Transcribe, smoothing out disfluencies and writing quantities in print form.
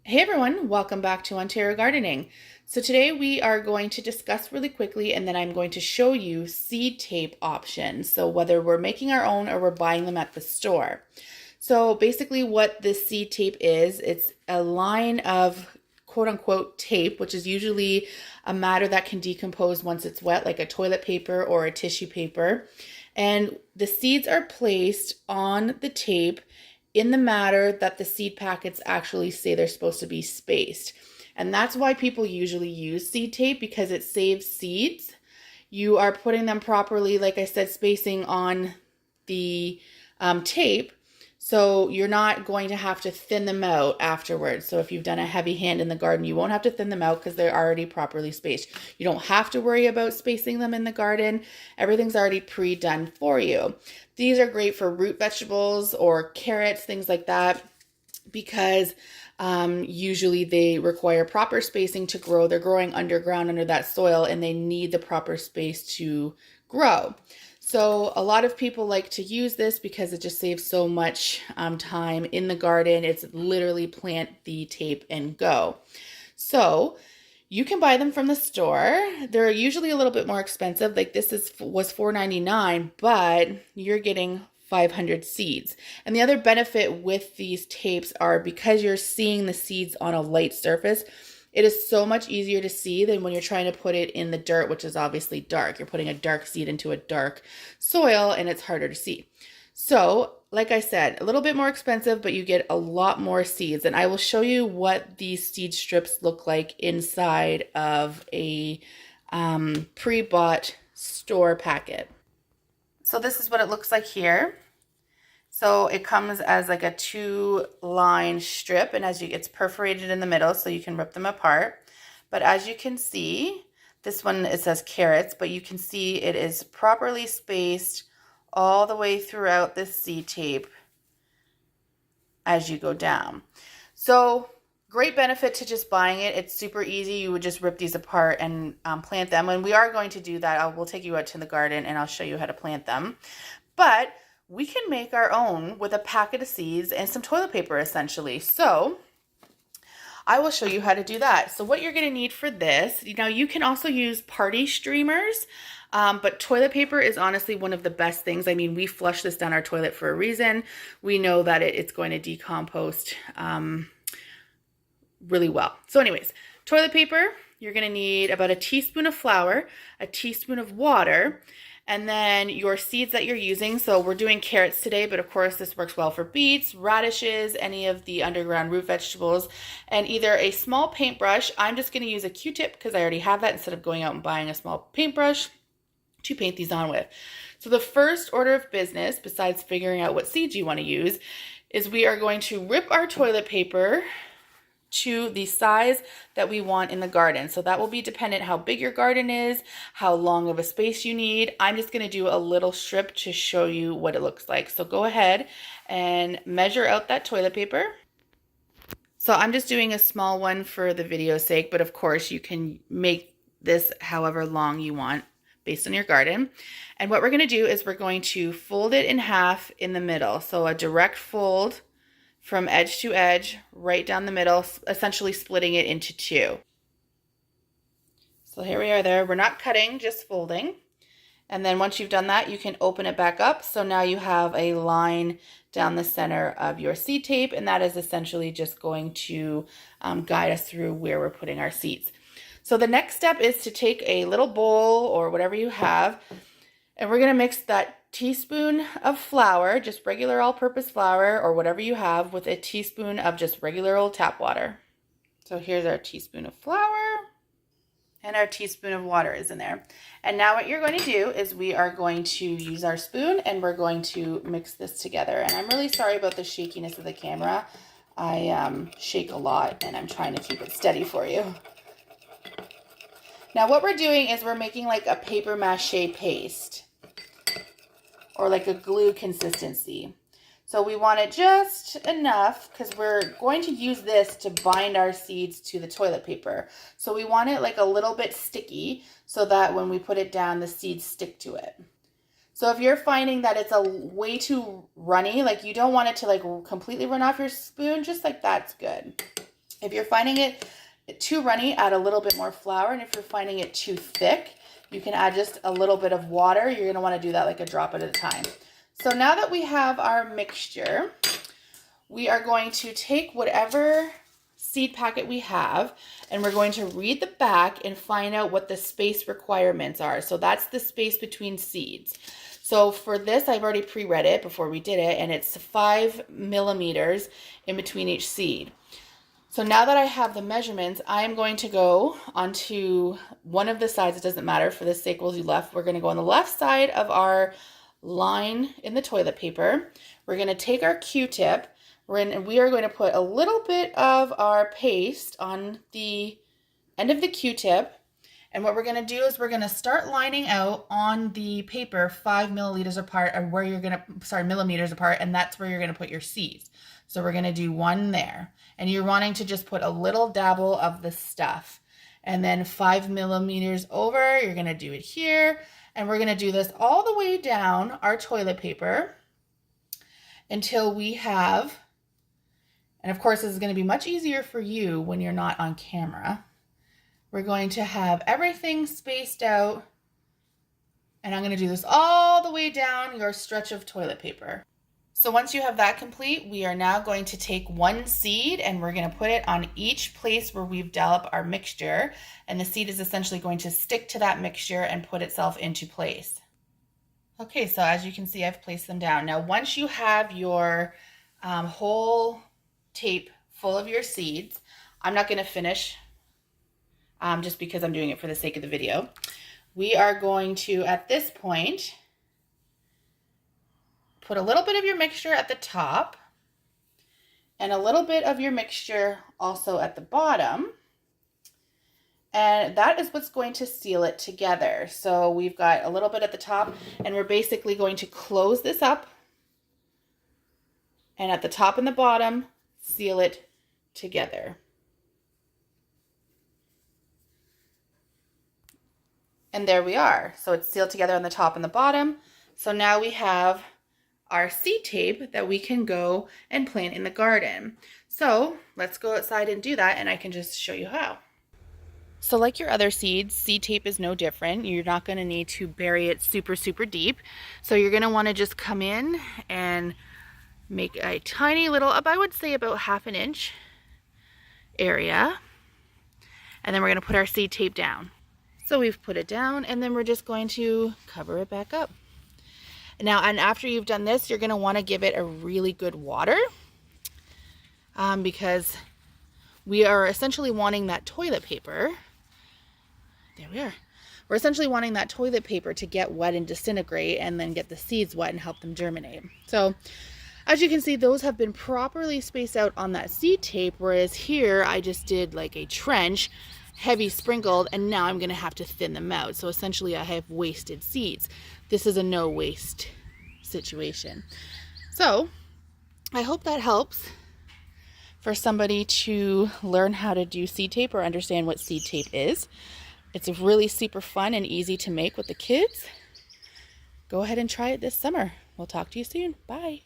Hey everyone, welcome back to Ontario Gardening. So today we are going to discuss really quickly and then I'm going to show you seed tape options. So whether we're making our own or we're buying them at the store. So basically what this seed tape is, it's a line of quote unquote tape, which is usually a matter that can decompose once it's wet, like a toilet paper or a tissue paper. And the seeds are placed on the tape in the matter that the seed packets actually say they're supposed to be spaced. And that's why people usually use seed tape, because it saves seeds. You are putting them properly, like I said, spacing on the tape. So you're not going to have to thin them out afterwards. So if you've done a heavy hand in the garden, you won't have to thin them out because they're already properly spaced. You don't have to worry about spacing them in the garden. Everything's already pre-done for you. These are great for root vegetables or carrots, things like that, because usually they require proper spacing to grow. They're growing underground under that soil and they need the proper space to grow. So a lot of people like to use this because it just saves so much time in the garden. It's literally plant the tape and go. So you can buy them from the store. They're usually a little bit more expensive. Like this was $4.99, but you're getting 500 seeds. And the other benefit with these tapes are because you're seeing the seeds on a light surface, it is so much easier to see than when you're trying to put it in the dirt, which is obviously dark. You're putting a dark seed into a dark soil and it's harder to see. So, like I said, a little bit more expensive, but you get a lot more seeds. And I will show you what these seed strips look like inside of a pre-bought store packet. So this is what it looks like here. So it comes as like a 2-line strip, and it's perforated in the middle so you can rip them apart. But as you can see, this one, it says carrots, but you can see it is properly spaced all the way throughout this seed tape as you go down. So great benefit to just buying it. It's super easy. You would just rip these apart and plant them. And we are going to do that. We'll take you out to the garden and I'll show you how to plant them. But we can make our own with a packet of seeds and some toilet paper essentially. So I will show you how to do that. So what you're going to need for this, you can also use party streamers, but toilet paper is honestly one of the best things. I mean, we flush this down our toilet for a reason. We know that it's going to decompose really well. So anyways, toilet paper, you're going to need about a teaspoon of flour, a teaspoon of water, and then your seeds that you're using. So we're doing carrots today, but of course this works well for beets, radishes, any of the underground root vegetables, and either a small paintbrush. I'm just going to use a Q-tip because I already have that instead of going out and buying a small paintbrush to paint these on with. So the first order of business, besides figuring out what seeds you want to use, is we are going to rip our toilet paper to the size that we want in the garden. So that will be dependent how big your garden is, how long of a space you need. I'm just going to do a little strip to show you what it looks like. So go ahead and measure out that toilet paper. So I'm just doing a small one for the video's sake, but of course you can make this however long you want based on your garden. And what we're going to do is we're going to fold it in half in the middle. So a direct fold from edge to edge, right down the middle, essentially splitting it into two. So here we are there. We're not cutting, just folding. And then once you've done that, you can open it back up. So now you have a line down the center of your seed tape, and that is essentially just going to guide us through where we're putting our seeds. So the next step is to take a little bowl or whatever you have, and we're going to mix that teaspoon of flour, just regular all-purpose flour or whatever you have, with a teaspoon of just regular old tap water. So here's our teaspoon of flour and our teaspoon of water is in there. And now what you're going to do is we are going to use our spoon and we're going to mix this together. And I'm really sorry about the shakiness of the camera. I shake a lot and I'm trying to keep it steady for you. Now what we're doing is we're making like a paper mache paste, or like a glue consistency. So we want it just enough because we're going to use this to bind our seeds to the toilet paper. So we want it like a little bit sticky so that when we put it down, the seeds stick to it. So if you're finding that it's a way too runny, like you don't want it to like completely run off your spoon, just like that's good. If you're finding it too runny, add a little bit more flour. And if you're finding it too thick, you can add just a little bit of water. You're going to want to do that like a drop at a time. So now that we have our mixture, we are going to take whatever seed packet we have, and we're going to read the back and find out what the space requirements are. So that's the space between seeds. So for this, I've already pre-read it before we did it, and it's 5 millimeters in between each seed. So now that I have the measurements, I'm going to go onto one of the sides. It doesn't matter, for the sake we'll do left. We're going to go on the left side of our line in the toilet paper. We're going to take our Q-tip, and we are going to put a little bit of our paste on the end of the Q-tip. And what we're going to do is we're going to start lining out on the paper 5 milliliters apart, or where you're going to, millimeters apart, and that's where you're going to put your seeds. So we're going to do one there, and you're wanting to just put a little dabble of the stuff, and then 5 millimeters over, you're going to do it here, and we're going to do this all the way down our toilet paper until we have, and of course this is going to be much easier for you when you're not on camera, we're going to have everything spaced out, and I'm going to do this all the way down your stretch of toilet paper. So once you have that complete, we are now going to take one seed and we're going to put it on each place where we've developed our mixture, and the seed is essentially going to stick to that mixture and put itself into place. Okay, so as you can see, I've placed them down. Now once you have your whole tape full of your seeds, I'm not going to finish just because I'm doing it for the sake of the video. We are going to, at this point, put a little bit of your mixture at the top and a little bit of your mixture also at the bottom. And that is what's going to seal it together. So we've got a little bit at the top, and we're basically going to close this up, and at the top and the bottom, seal it together. And there we are. So it's sealed together on the top and the bottom. So now we have our seed tape that we can go and plant in the garden. So let's go outside and do that, and I can just show you how. So like your other seeds, seed tape is no different. You're not going to need to bury it super deep. So you're going to want to just come in and make a tiny little, I would say about 1/2 inch area, and then we're going to put our seed tape down. So we've put it down, and then we're just going to cover it back up. Now, and after you've done this, you're going to want to give it a really good water because we are essentially wanting that toilet paper. There we are. We're essentially wanting that toilet paper to get wet and disintegrate, and then get the seeds wet and help them germinate. So as you can see, those have been properly spaced out on that seed tape, whereas here I just did like a trench, heavy sprinkled, and now I'm going to have to thin them out. So essentially I have wasted seeds. This is a no waste situation. So I hope that helps for somebody to learn how to do seed tape or understand what seed tape is. It's really super fun and easy to make with the kids. Go ahead and try it this summer. We'll talk to you soon. Bye.